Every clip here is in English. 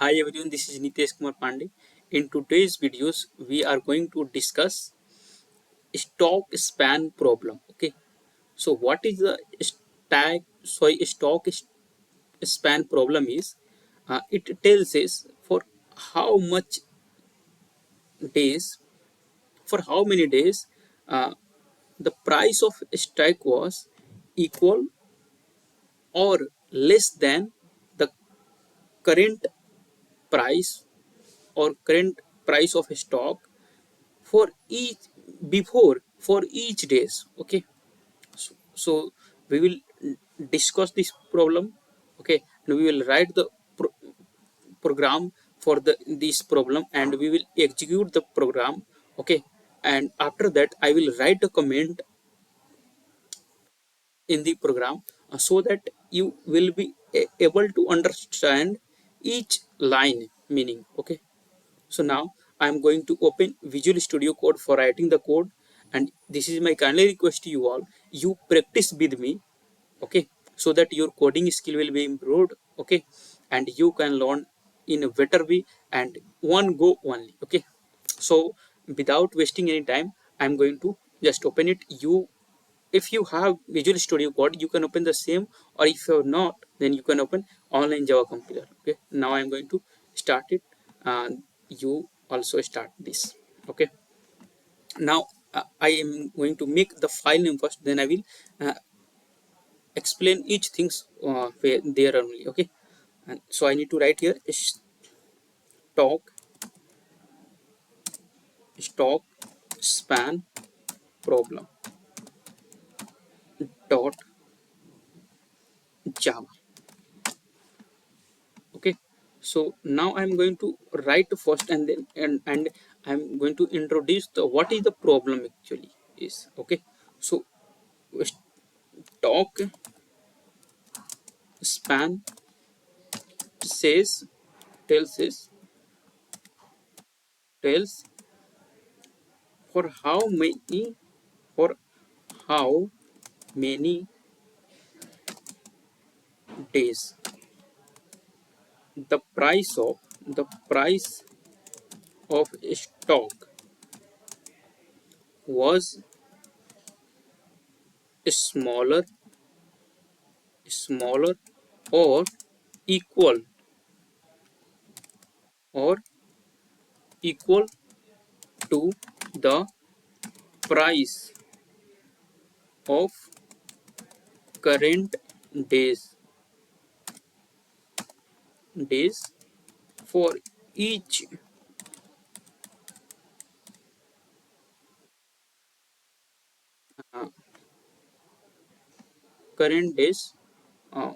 Hi everyone, this is Nitesh Kumar Pandey. In today's videos, we are going to discuss stock span problem. Okay, so what is the stock span problem is? It tells us for how much days, for how many days, uh, the price of stock was equal or less than the current price or current price of stock for each for each days. Okay, so we will discuss this problem. Okay, and we will write the program for this problem, and we will execute the program. Okay, and after that I will write a comment in the program, so that you will be able to understand each line meaning. Okay, so now I am going to open Visual Studio Code for writing the code, and this is my kindly request to you all. You practice with me, okay, so that your coding skill will be improved, okay, and you can learn in a better way and one go only. Okay, so without wasting any time, I'm going to just open it. If you have Visual Studio Code, you can open the same, or if you're not, then you can open online Java compiler. Okay, now I'm going to start it, and you also start this. Okay, now I am going to make the file name first, then I will explain each things where there only. Okay, and so I need to write here stock stock span problem dot Java. Okay, so now I'm going to write first, and then and I'm going to introduce the what is the problem actually is. Okay, so stock span says tells us tells for for how many days the price of stock was smaller smaller or equal or equal to the price of current days days for each uh, current days, uh,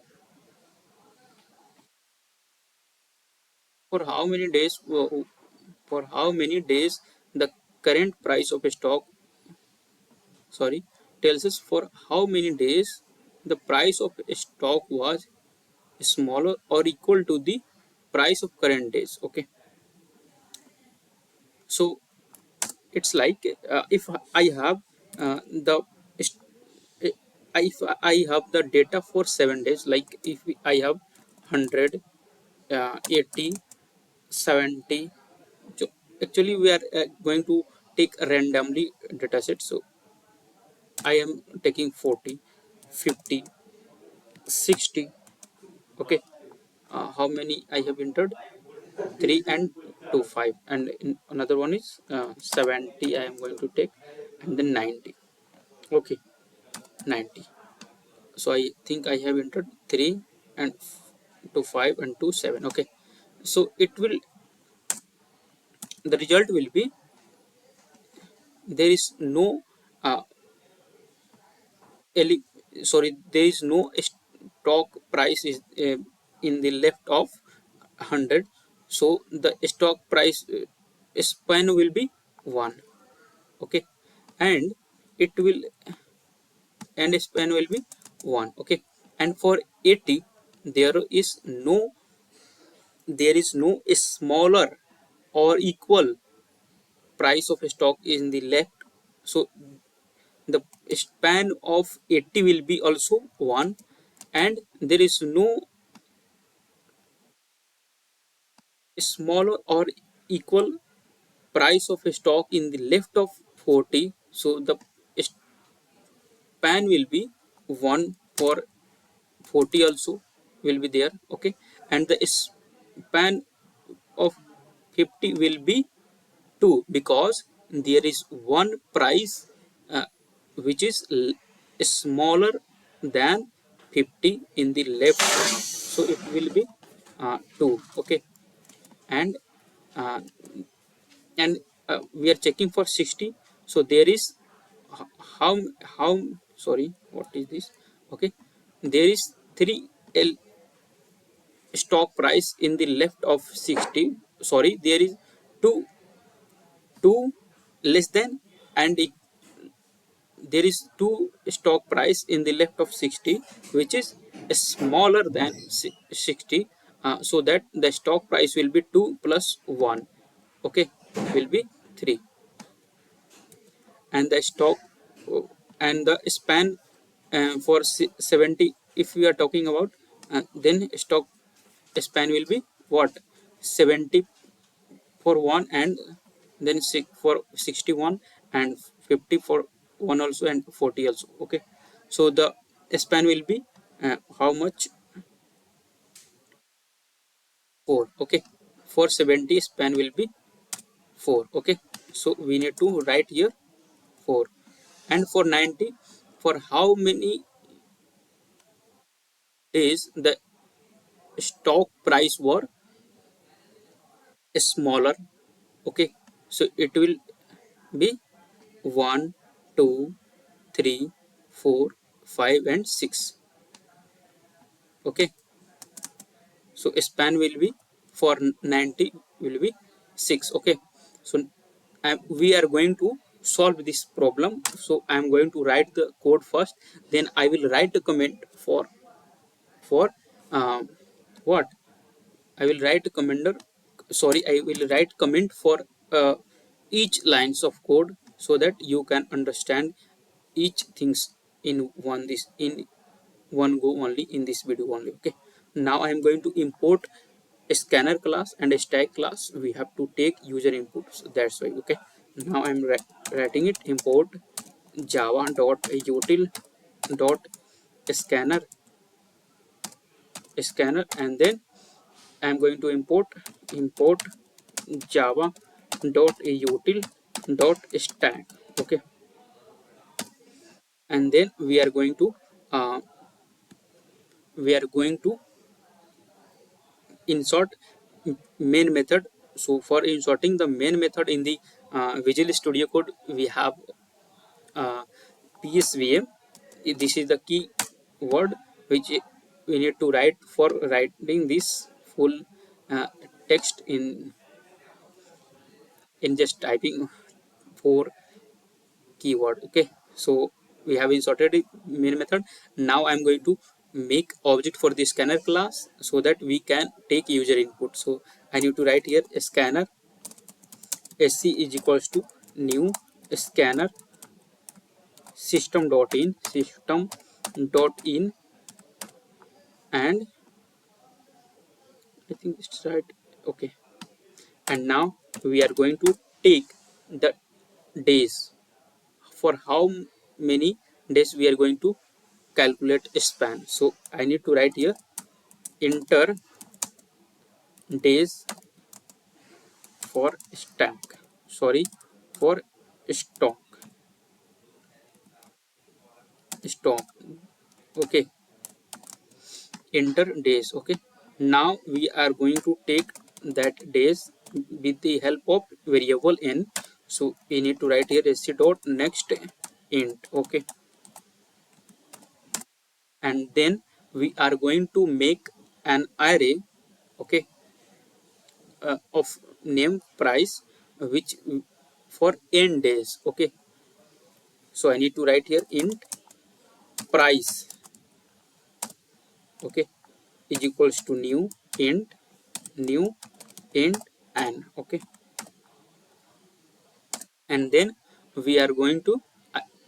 for how many days for how many days the current price of a stock, sorry, tells us for how many days the price of a stock was smaller or equal to the price of current days. Okay, so it's like, if I have the if I have the data for 7 days, like if I have 100, 80, 70. So actually we are going to take randomly data set. So I am taking 40, 50, 60. Okay, how many I have entered? 3 and 2 5, and another one is 70 I am going to take, and then 90. Okay, 90. So I think I have entered 3 and 2 5 and 2 7. Okay, so it will, the result will be, there is no uh, sorry, there is no stock price is in the left of 100. So the stock price span will be 1. Okay, and it will, and span will be 1. Okay, and for 80, there is no smaller or equal price of stock in the left. So the span of 80 will be also 1, and there is no smaller or equal price of a stock in the left of 40, so the span will be 1 for 40 also will be there, okay, and the span of 50 will be 2 because there is one price uh, which is smaller than 50 in the left, so it will be 2, okay, and uh, we are checking for 60, so there is how how sorry, what is this, okay, there is 3 L stock price in the left of 60, sorry, there is 2 2 less than, and there is 2 stock price in the left of 60 which is smaller than 60, so that the stock price will be 2 plus 1, okay, will be 3, and the stock and the span for 70, if we are talking about, then stock span will be what, 70 for 1, and then 6 for 61, and 50 for 1 also, and 40 also, okay, so the span will be how much, 4, okay, for 70 span will be 4, okay, so we need to write here 4, and for 90, for how many days the stock price were smaller, okay, so it will be 1, 2, 3, 4, 5, and 6, okay, so span will be for 90 will be 6, okay, so we are going to solve this problem, so I am going to write the code first, then I will write the comment for um, what, I will write a commenter, sorry, I will write comment for each lines of code so that you can understand each things in one go only in this video only, okay. Now I am going to import a scanner class and a stack class, we have to take user input, so that's why, okay. Now I'm writing it, import java dot util dot scanner, and then I'm going to import java dot util dot stack, okay, and then uh, we are going to insert main method. So for inserting the main method in the Visual Studio Code, we have uh, psvm. This is the key word which we need to write for writing this full text in just typing 4 keyword, okay. So we have inserted the main method. Now I'm going to make object for the scanner class so that we can take user input. So I need to write here scanner sc is equals to new scanner system.in, and I think it's right, okay, and now we are going to take the days, for how many days we are going to calculate span. So I need to write here enter days for stack, sorry, for stock, okay, enter days, okay. Now we are going to take that days with the help of variable n, so we need to write here sc dot next int, okay, and then we are going to make an array, okay, of name price which for n days, okay, so I need to write here int price, okay, is equals to new int n, okay, and then we are going to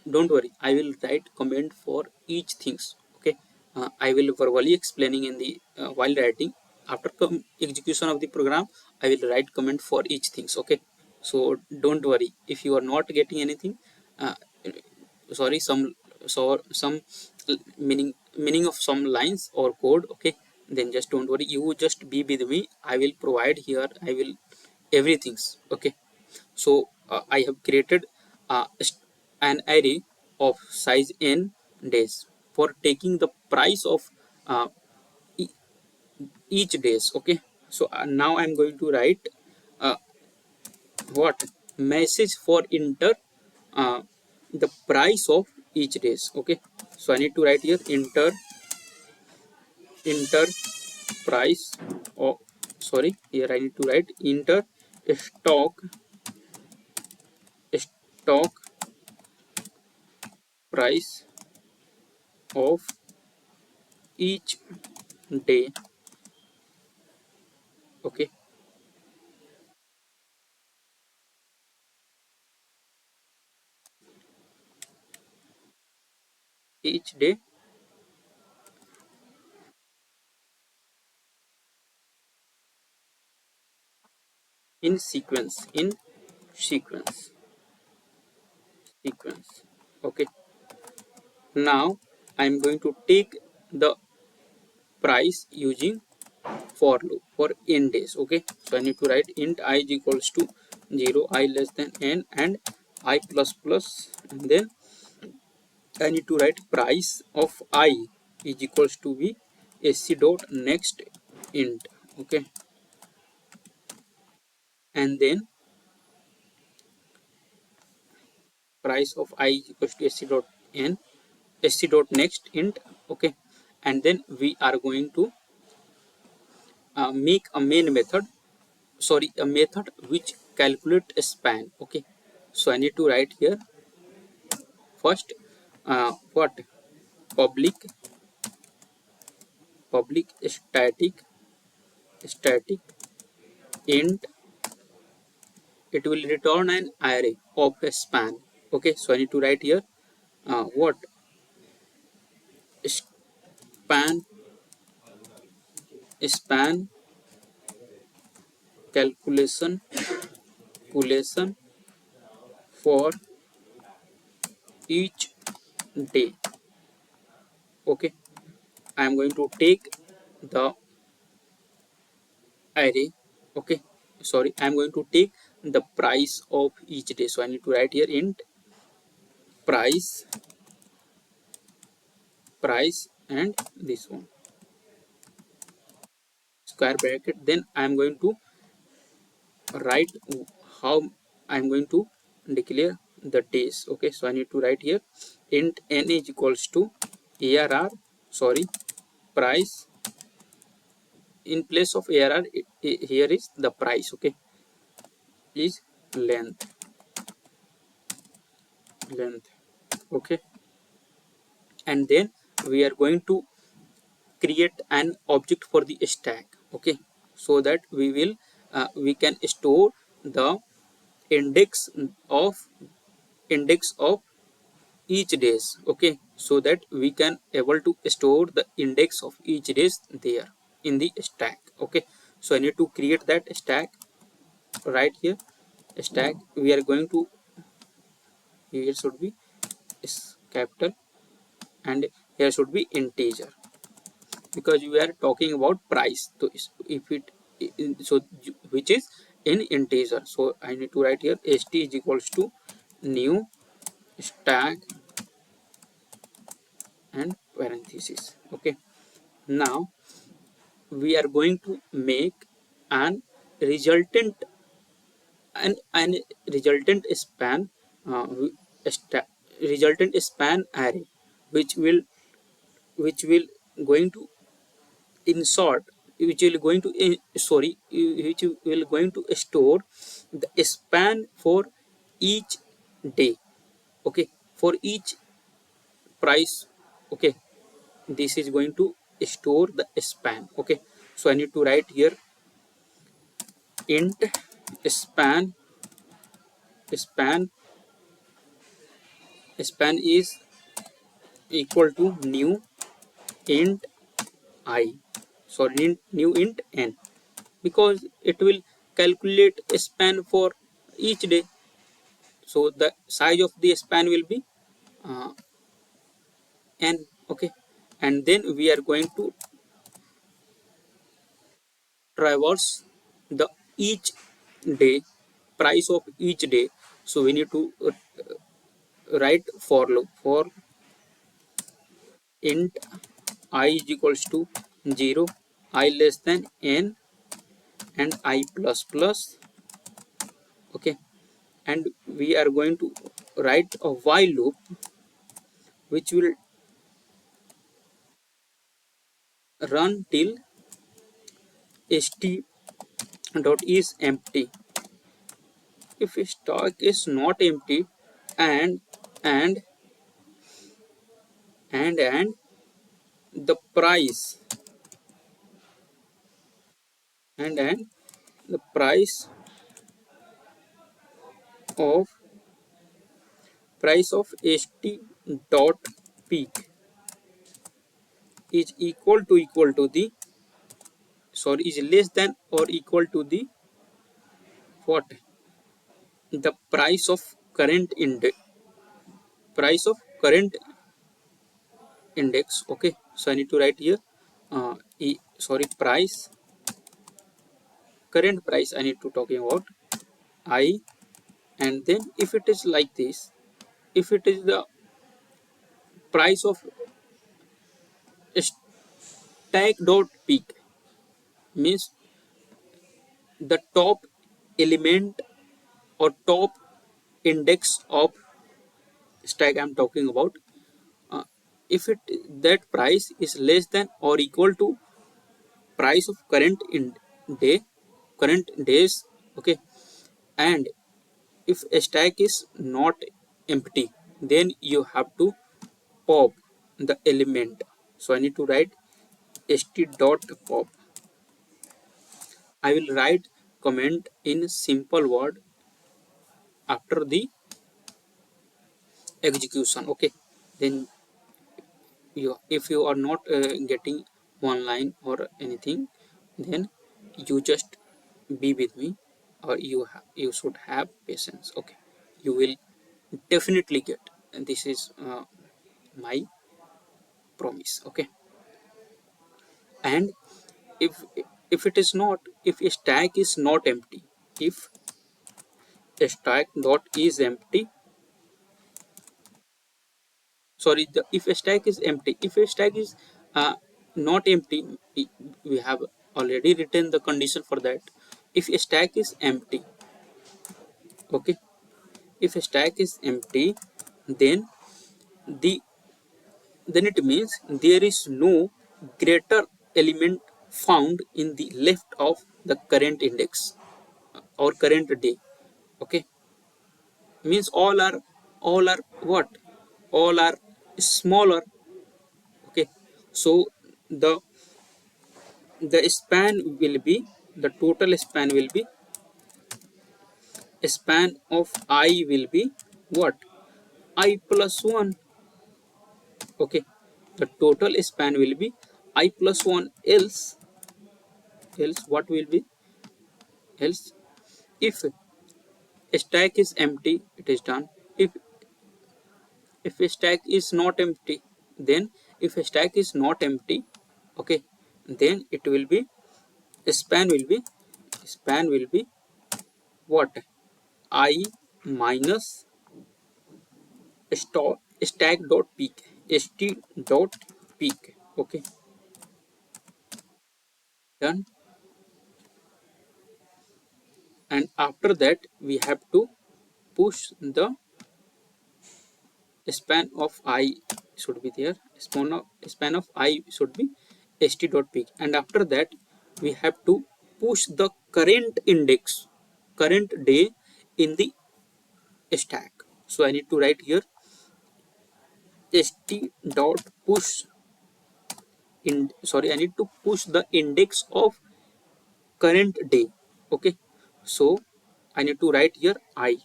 don't worry, I will write comment for each things, okay. I will verbally explaining in the while writing, after execution of the program I will write comment for each things. Okay, so don't worry if you are not getting anything, uh, sorry, some meaning of some lines or code. Okay, then just don't worry, you just be with me, I will provide here, I will everything. Okay, so I have created an array of size n days for taking the price of uh, e- each days. Okay, so now I'm going to write uh, what message for enter uh, the price of each days. Okay, so I need to write here enter price of, sorry, here I need to write enter stock stock price of each day. Okay, each day in sequence. Okay, now I'm going to take the price using for loop for n days. Okay, so I need to write int I is equals to 0, I less than n, and I plus plus, and then I need to write price of I is equals to be sc dot next int. Okay, and then price of I is equals to sc dot n, sc dot next int. Okay, and then we are going to make a main method, sorry, a method which calculate a span. Okay, so I need to write here first what public static int, it will return an array of a span. Okay, so I need to write here what span span calculation calculation for each day. Okay, I am going to take the array. Okay, sorry, I am going to take the price of each day, so I need to write here int price and this one square bracket, then I am going to write how I am going to declare the days. Okay, so I need to write here int n is equals to arr, sorry, price, in place of arr here is the price. Okay, is length. Okay, and then we are going to create an object for the stack. Okay, so that we can store the index of index of each days. Okay, so that we can able to store the index of each days there in the stack. Okay, so I need to create that stack right here. Stack, we are going to, here should be is capital and here should be integer, because we are talking about price. So if it so which is in integer, so I need to write here st is equals to new stack and parenthesis. Okay, now we are going to make an resultant an resultant span uh, resultant span array which will going to insert, which will going to sorry, which will going to store the span for each day. Okay, for each price. Okay, this is going to store the span. Okay, so I need to write here int span span is equal to new int I. sorry, new int n, because it will calculate a span for each day. So the size of the span will be uh, n. Okay, and then we are going to traverse the each day, price of each day. So we need to write for loop for int I is equals to 0, I less than n, and I plus plus. Okay, and we are going to write a while loop which will run till st dot is empty. If stock is not empty, and and and the price, and the of price of st dot peak is equal to the, sorry, is less than or equal to the what, the price of current index, price of current index. Okay, so I need to write here sorry, price, current price I need to talking about I. And then if it is like this, if it is the price of stack dot peak, means the top element or top index of stack I'm talking about. uh, if it, that price is less than or equal to price of current in day, current days. Okay, and if a stack is not empty, then you have to pop the element. So I need to write st dot pop. I will write comment in simple word after the execution. Okay, then you, if you are not getting one line or anything, then you just be with me, or you should have patience. Okay, you will definitely get, and this is my promise. Okay, and if it is not, if a stack is not empty, if a stack dot is empty, sorry, if a stack is empty, if a stack is not empty, we have already written the condition for that. If a stack is empty, okay, if a stack is empty, then the, then it means there is no greater element found in the left of the current index or current day. Okay, means all are what, all are smaller. Okay, so the span will be, the total span will be, span of I will be what, I plus 1. Okay, the total span will be I plus 1, else what will be, else if a stack is empty, it is done. If a stack is not empty, then if a stack is not empty, okay, then it will be, span will be, span will be what, I minus stack dot peak, st dot peak. Okay, done. And after that we have to push the span of I should be there, span of I should be st dot peak. And after that we have to push the current index, current day in the stack. So I need to write here st dot push in, sorry, I need to push the index of current day. Okay, so I need to write here I.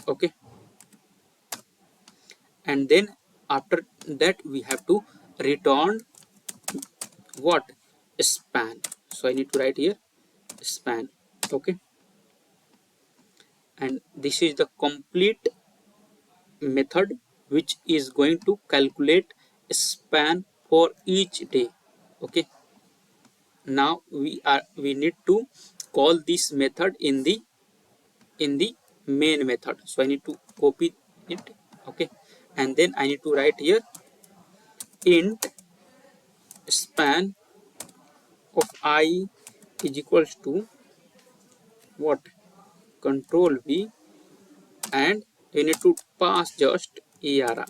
Okay, and then after that we have to return what, span. So I need to write here span. Okay, and this is the complete method which is going to calculate span for each day. Okay, now we need to call this method in the main method. So I need to copy it. Okay, and then I need to write here int span of I is equals to what, control V, and we need to pass just ARR,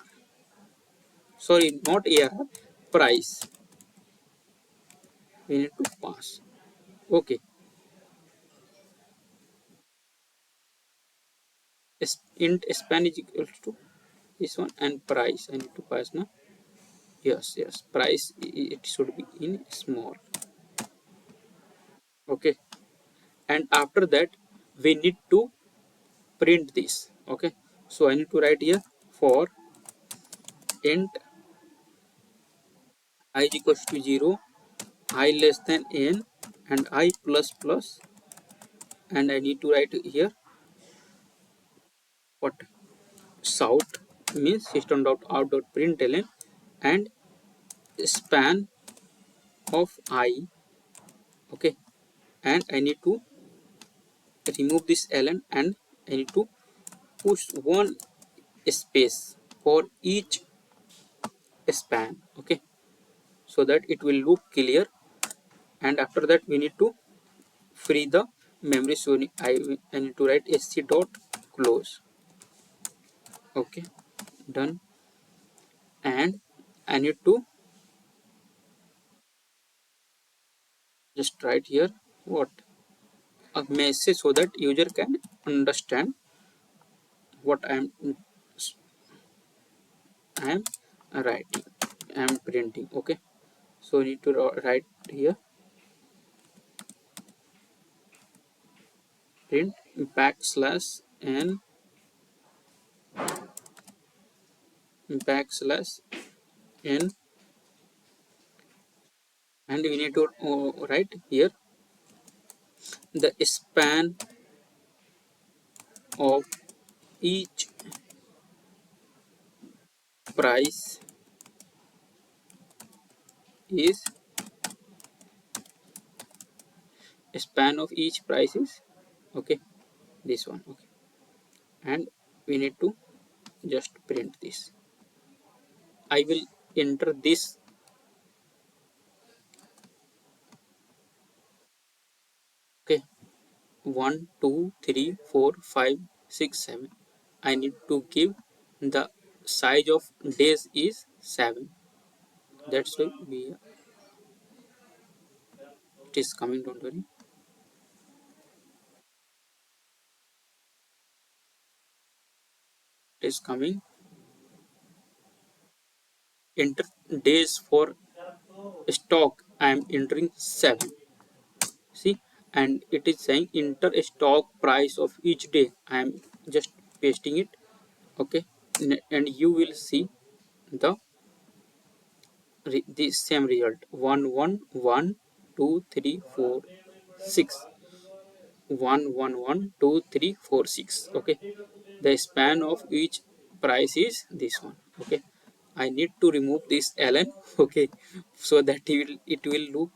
sorry, not ARR, price we need to pass. Okay, int span is equals to this one, and price I need to pass now. Yes, yes, price it should be in small. Okay, and after that we need to print this. Okay, so I need to write here for int I is equals to 0, I less than n, and I plus plus, and I need to write here what, shout means system dot out dot println, and span of I. Okay, and I need to remove this ln, and I need to push one space for each span. Okay, so that it will look clear, and after that we need to free the memory. So I need to write sc dot close. Okay, done, and I need to just write here what, a message so that user can understand what I am writing, I am printing. Okay, so I need to write here print backslash n backslash n, and we need to write here the span of each price is, span of each price is, okay, this one. Okay, and we need to just print this. I will enter this. Okay, 1 2 3 4 5 6 7. I need to give the size of days is 7. That's why it is coming, don't worry, it is coming. Enter days for stock, I am entering 7. See, and it is saying enter stock price of each day, I am just pasting it. Okay, and you will see the the same result, 1 1 1 2 3 4 6, 1 1 1 2 3 4 6. Okay, the span of each price is this one. Okay, I need to remove this ln. Okay, so that it will look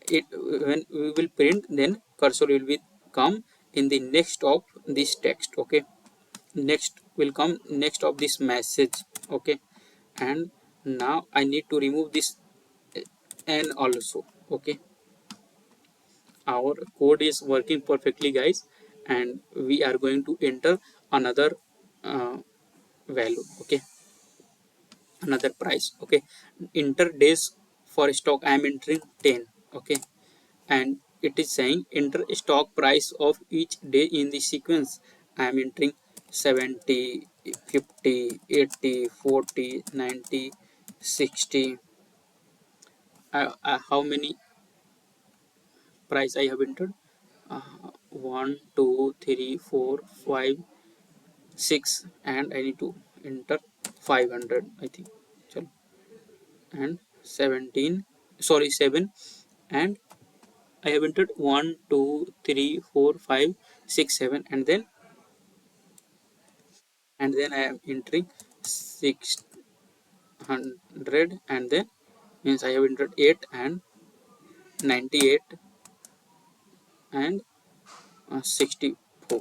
it when we will print, then cursor will be come in the next of this text. Okay, next will come next of this message. Okay, and now I need to remove this n also. Okay, our code is working perfectly, guys, and we are going to enter another uh, value. Okay, another price. Okay, enter days for stock, I am entering 10. Okay, and it is saying enter stock price of each day in the sequence, I am entering 70, 50, 80, 40, 90, 60. How many price I have entered? 1 2 3 4 5 6, and I need to enter 500, I think. Chalo. And 17, sorry, 7, and I have entered 1, 2, 3, 4, 5, 6, 7, and then I am entering 600, and then means I have entered 8 and 98 and 64.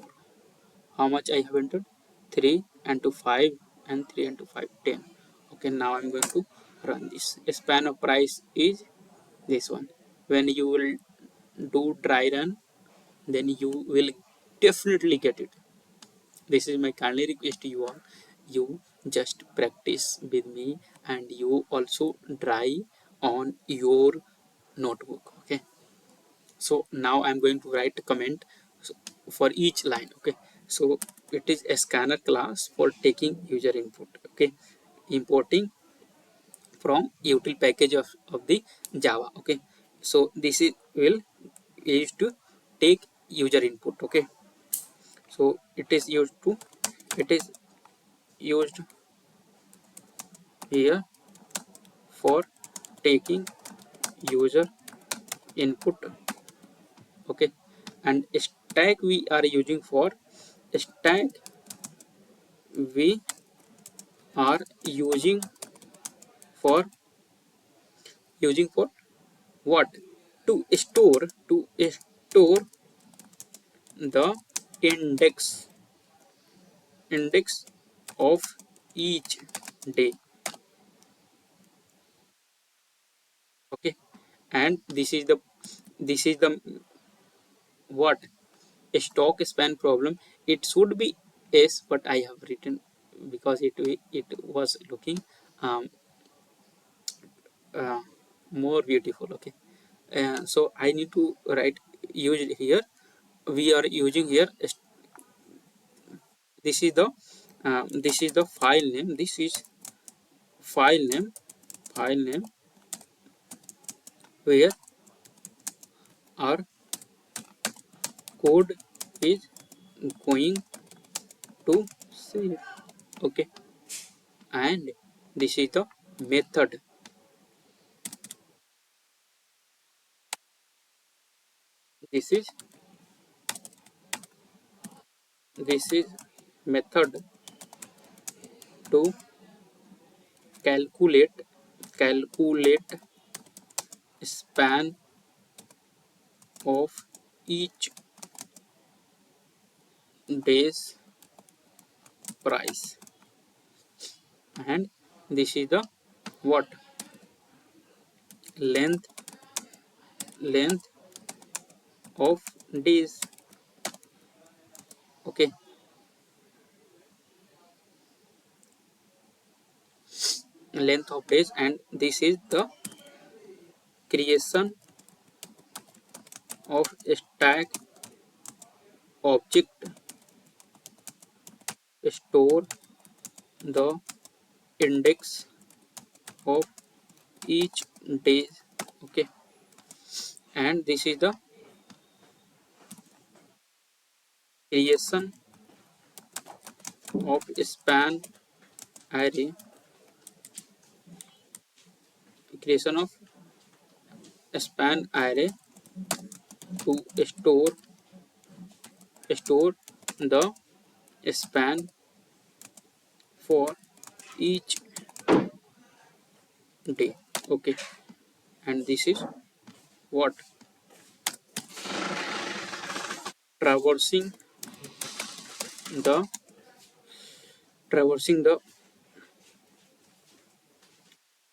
How much I have entered? 3 and 2 5 and 3 and 2 5 10. Okay, now I'm going to run this. Span of price is this one. When you will do dry run, then you will definitely get it. This is my kindly request to you all. You just practice with me, and you also try on your notebook. Okay, so now I'm going to write a comment for each line. Okay, so it is a scanner class for taking user input. Okay, importing from util package of the Java. Okay, so this is will used to take user input. Okay, so it is used here for taking user input. Okay, and stack we are using for stack we are using for what? To store the index of each day. Okay, and this is the what? A stock span problem. It should be s, but I have written because it was looking um, uh, more beautiful. Okay, so I need to write use it here. We are using here this is the file name. This is file name file name where our code is going to save. Okay, and this is the method. This is this is method to calculate span of each day's price, and this is the what? Length of days. Okay, length of days, and this is the creation of stack object. Store the index of each day. Okay, and this is the creation of span array. Creation of span array to store the span for each day. Okay, and this is what? traversing the traversing the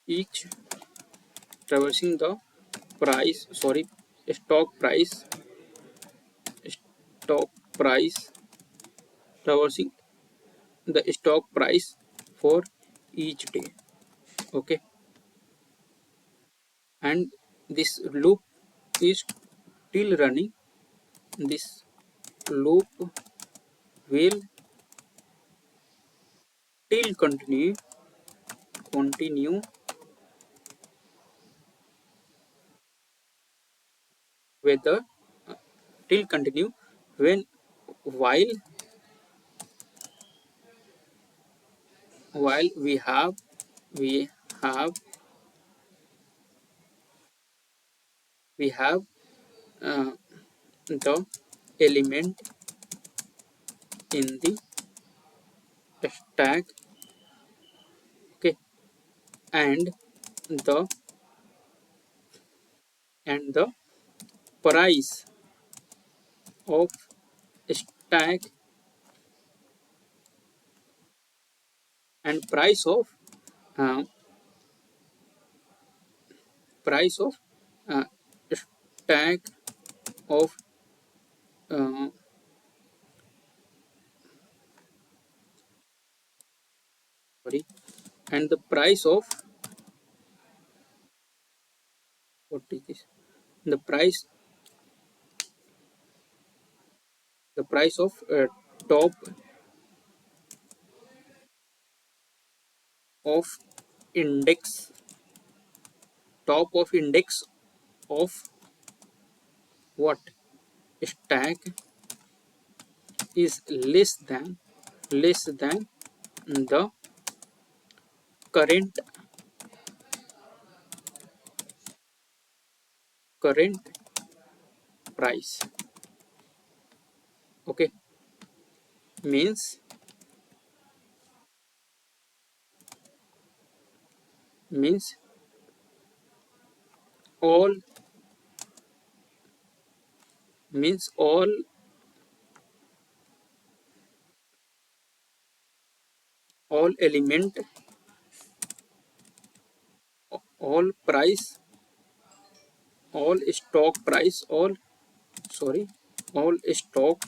each traversing the price, sorry, stock price stock price traversing the stock price for each day. Okay, and this loop is still running. This loop will still continue whether till continue when while we have we have uh, the element in the stack, okay, and the the price of stack and uh, price of uh, stack of uh, sorry, and the price of what is this, the price, of top of index, of what stack is less than the current current price, okay, means means all means all element, all price, all stock price, sorry all stock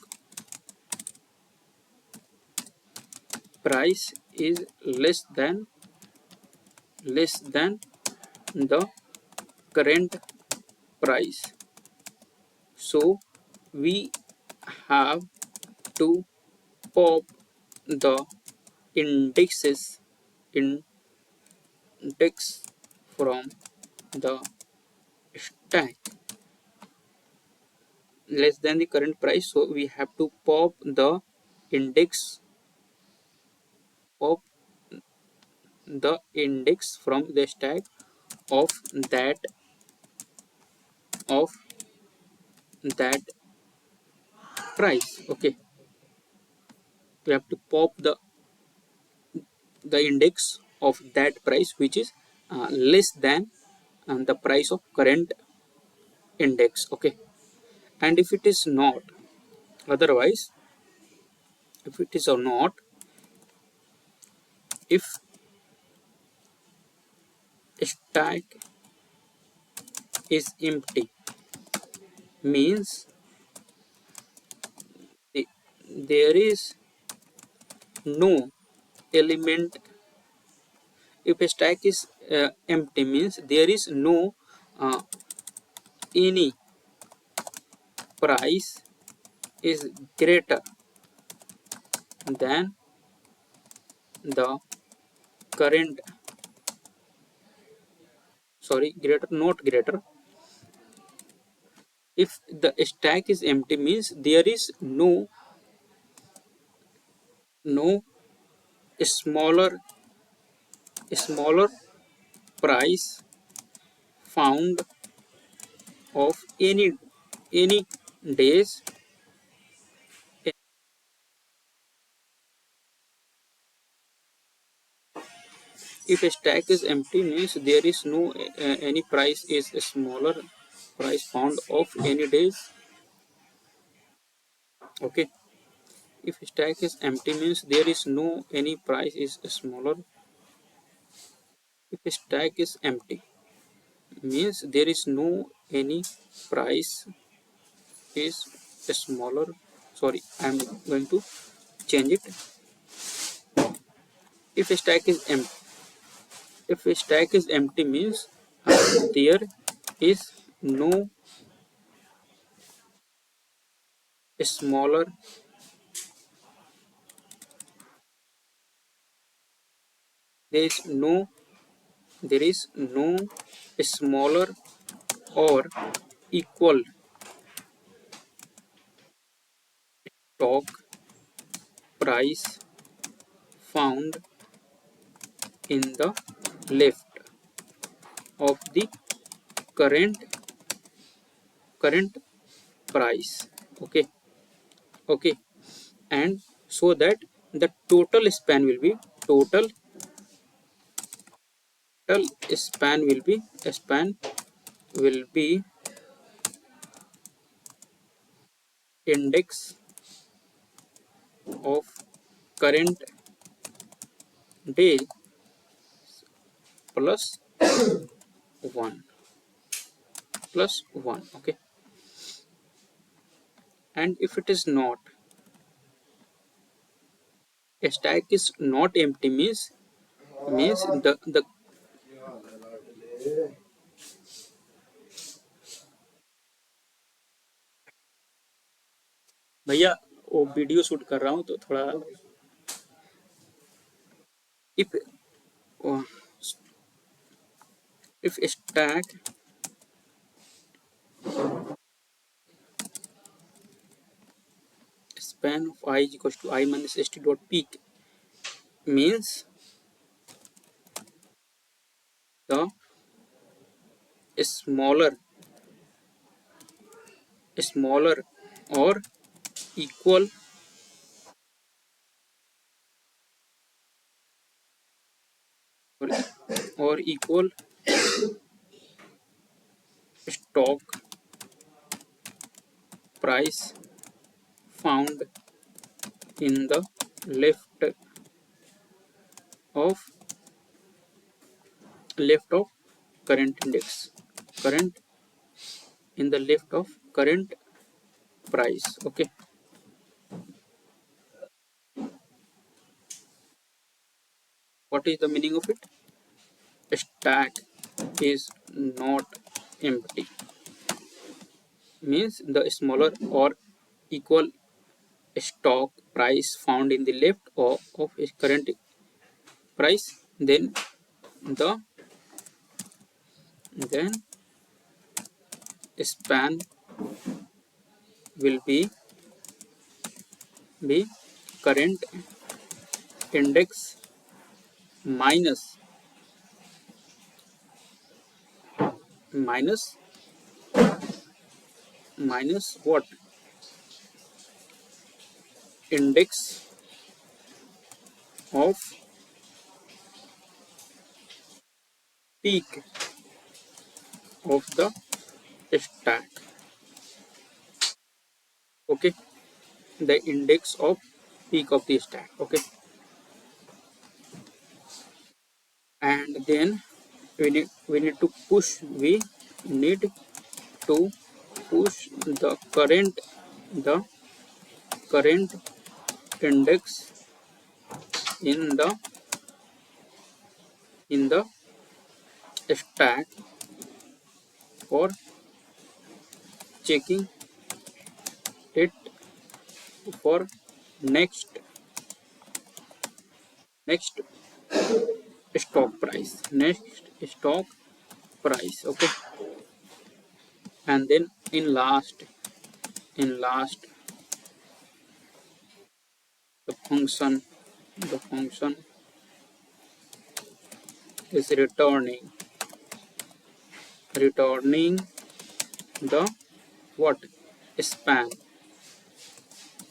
price is less than the current price. So we have to pop the indexes index from the stack less than the current price. So we have to pop the index pop the index from the stack of that of that price, okay. We have to pop the index of that price which is less than the price of current index, okay. And if it is not, otherwise, if it is or not, if stack is empty, means there is no element. If a stack is empty, means there is no uh, any price is greater than the current, sorry, greater, not greater. If the stack is empty, means there is no smaller price found of any days. If a stack is empty, means there is no any price is a smaller price found of any days, okay. If stack is empty, means there is no any price is smaller. If stack is empty, means there is no any price is smaller. Sorry, I am going to change it. If a stack is empty, if a stack is empty, means there is no smaller, there is no there is no smaller or equal stock price found in the left of the current current price. Okay, okay, and so that the total span will be total span will be index of current day plus 1 plus 1. Okay, and if it is not, a stack is not empty means the भैया वो video shoot कर रहा हूँ तो थोड़ा if uh, if stack span of I is equals to I minus st dot peak means the smaller smaller or equal or, or equal stock price found in the left of current index, current in the left of current price. Okay, what is the meaning of it? Stack is not empty means the smaller or equal stock price found in the left of a current price, the then span will be current index minus minus minus what, index of peak of the stack. Okay, the index of peak of the stack. Okay, and then we need to push the current index in the stack for checking it for next stock price. Okay, and then in last the function is returning the what, span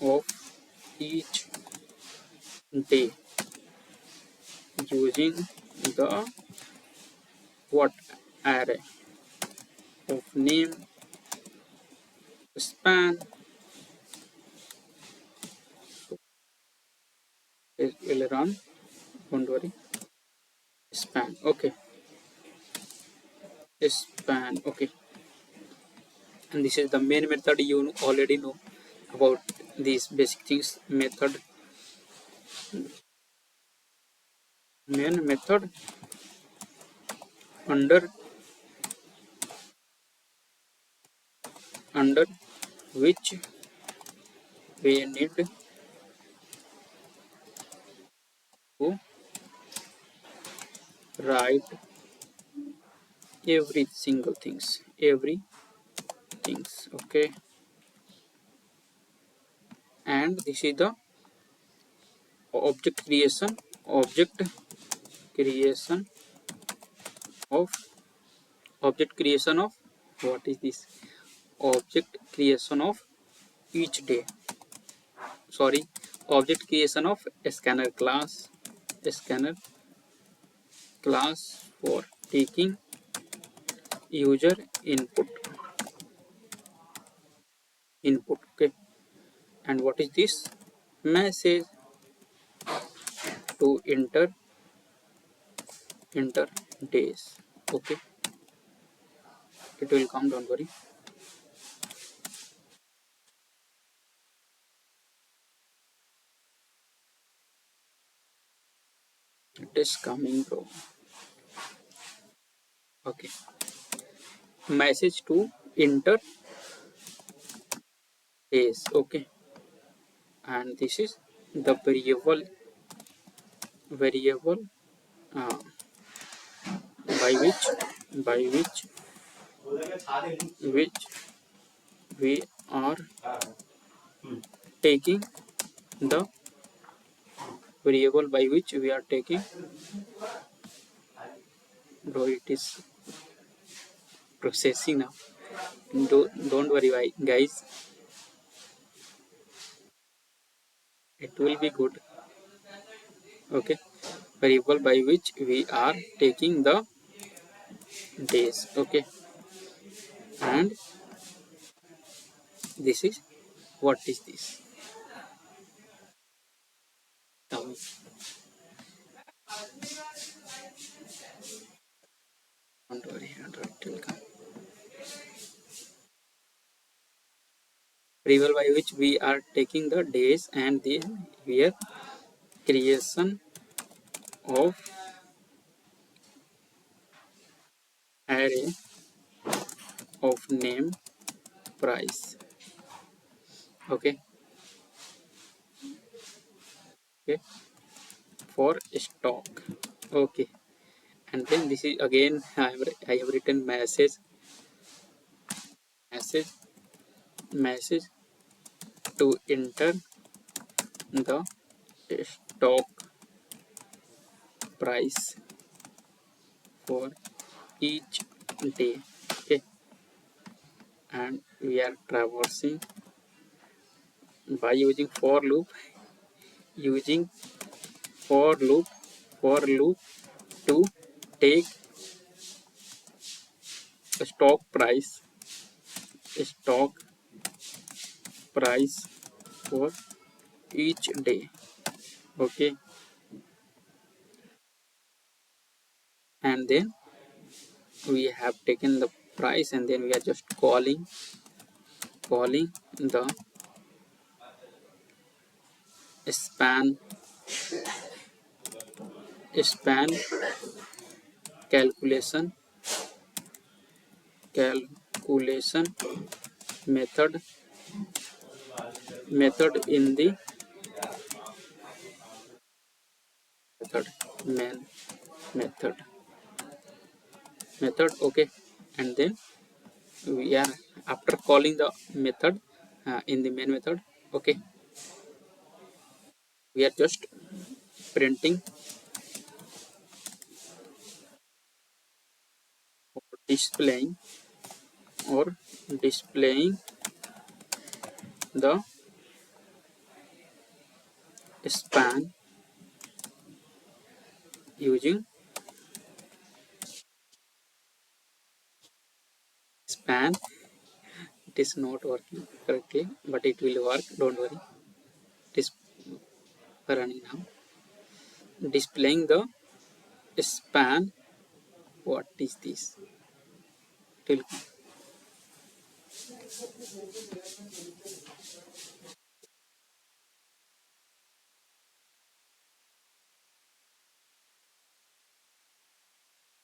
of each day using the what, array of name span is will run, don't worry, span. Okay, span. Okay, and this is the main method. You already know about these basic things. Main method under under which we need to write every things. Okay, and this is the object creation of object creation of what is this, object creation of each day. Sorry, object creation of scanner class for taking user input. Okay, and what is this? Message to enter days. Okay, it will come, don't worry. It is coming, bro. Okay, message to enter days. Okay, and this is the variable uh, by which we are taking the variable by which we are taking, bro, it is processing now. Don't worry, guys, it will be good. Okay, variable by which we are taking the days. Okay, and this is, what is this? Tell don't worry, it will come. Variable by which we are taking the days, and then here creation of array of name price. Okay, okay, for stock. Okay, and then this is again, I have written message message to enter the stock price for each day. Okay, and we are traversing by using for loop to take a stock price for each day. Okay, and then we have taken the price, and then we are just calling the span span calculation calculation method in the method main method okay, and then we are, after calling the method in the main method, okay, we are just printing or displaying the span using span. It is not working correctly, but it will work, don't worry. It is running now, displaying the span. What is this? It will,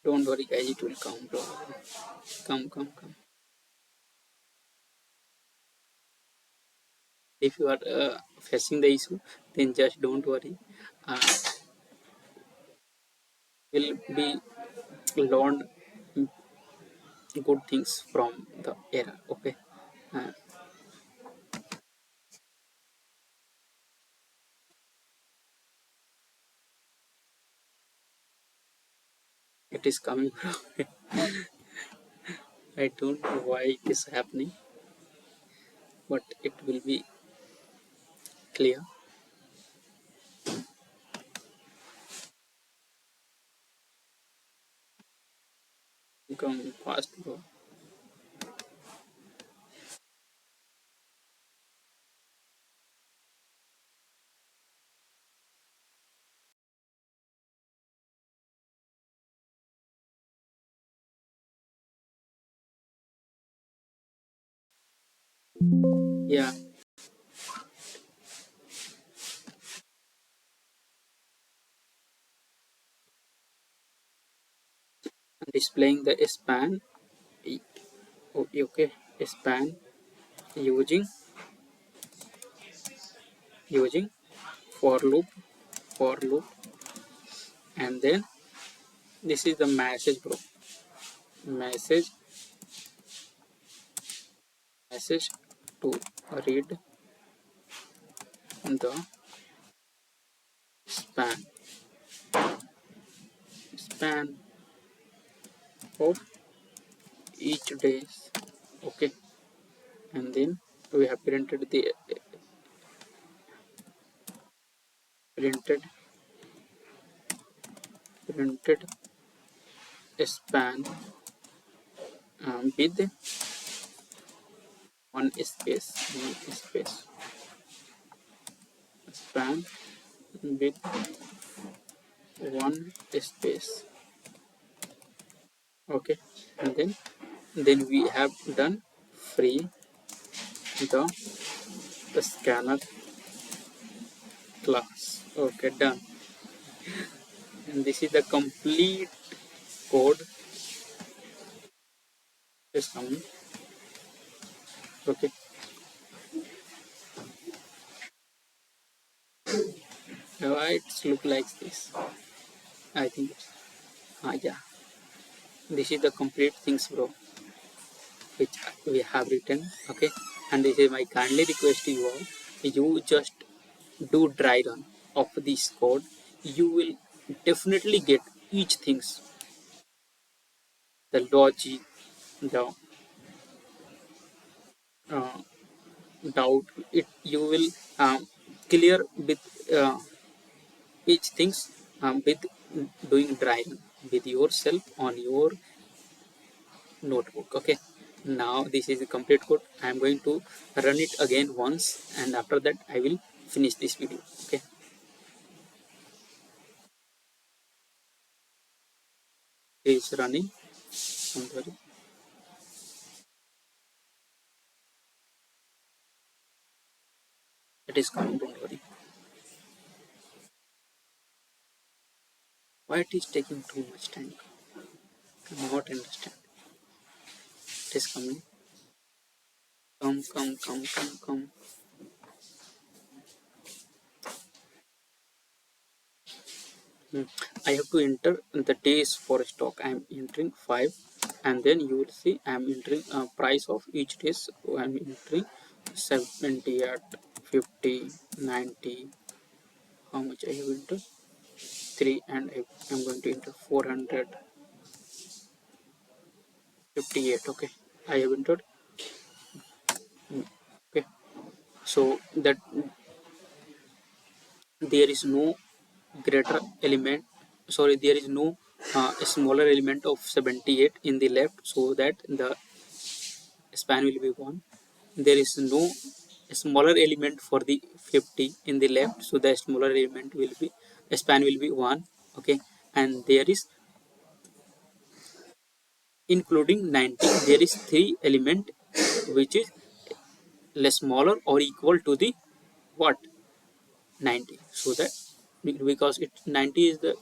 don't worry, guys, it will come, bro. Come. If you are facing the issue, then just don't worry. uh, will be learned good things from the error. Okay, uh, it is coming from I don't know why it is happening. but it will be clear. Come fast, bro. Yeah, displaying the span. Okay, span using for loop, for loop, and then this is the message, bro. Message, message to read the span, span of each days. Okay, and then we have printed printed span with one space, one space, span with one space. Okay, and then we have done free the scanner class. Okay, done. And this is the complete code is coming. Okay, why it's look like this? I think yeah, this is the complete things, bro, which we have written. Okay, and this is my kindly request to you all. You just do dry run of this code. You will definitely get each things, the logic, the uh, doubt. It you will clear with each things with doing dry run with yourself on your notebook. Okay, now this is a complete code. I am going to run it again once, and after that I will finish this video. Okay, it is running. Don't worry, it is coming. Don't worry. Why it is taking too much time? Cannot understand. It is coming. Come, come, come, come, come. Hmm. I have to enter the days for stock. I am entering 5, and then you will see I am entering price of each days. I am entering 70 at 50, 90. How much I have entered? 3, and I am going to enter 458. Okay, I have entered. Okay, so that there is no greater element, sorry, there is no smaller element of 78 in the left, so that the span will be 1. There is no smaller element for the 50 in the left, so the smaller element will be span will be 1. Okay, and there is including 90, there is 3 element which is less smaller or equal to the what, 90, so that because it 90 is the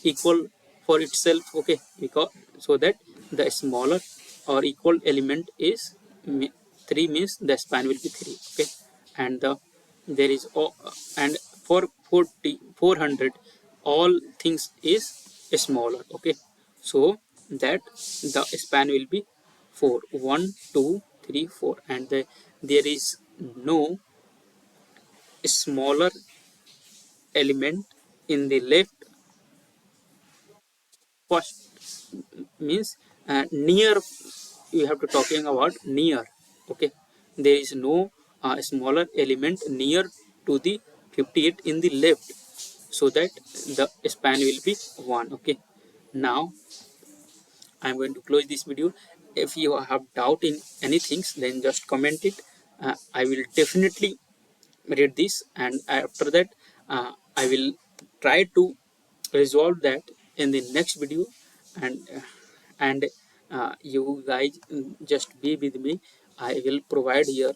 equal for itself. Okay, because so that the smaller or equal element is 3, means the span will be 3. Okay, and there is and for 40 400 all things is smaller. Okay, so that the span will be 4, 1 2 3 4, and there is no smaller element in the left. First means near, you have to talking about near. Okay, there is no smaller element near to the 58 in the left, so that the span will be 1. Okay, now I'm going to close this video. If you have doubt in anything, then just comment it. I will definitely read this, and after that I will try to resolve that in the next video. And you guys, just be with me. I will provide here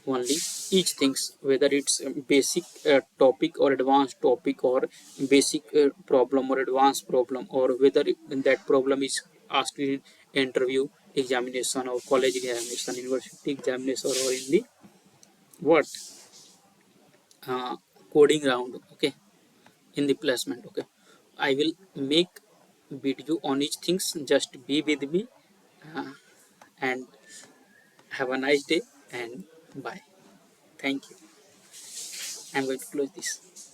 only each things, whether it's a basic topic or advanced topic, or basic problem or advanced problem, or whether that problem is asked in interview examination or college examination, university examination, or in the what uh, coding round. Okay, in the placement. Okay, I will make video on each things. Just be with me, uh, and have a nice day, and bye. Thank you. I'm going to close this.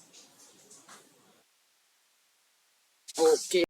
Okay.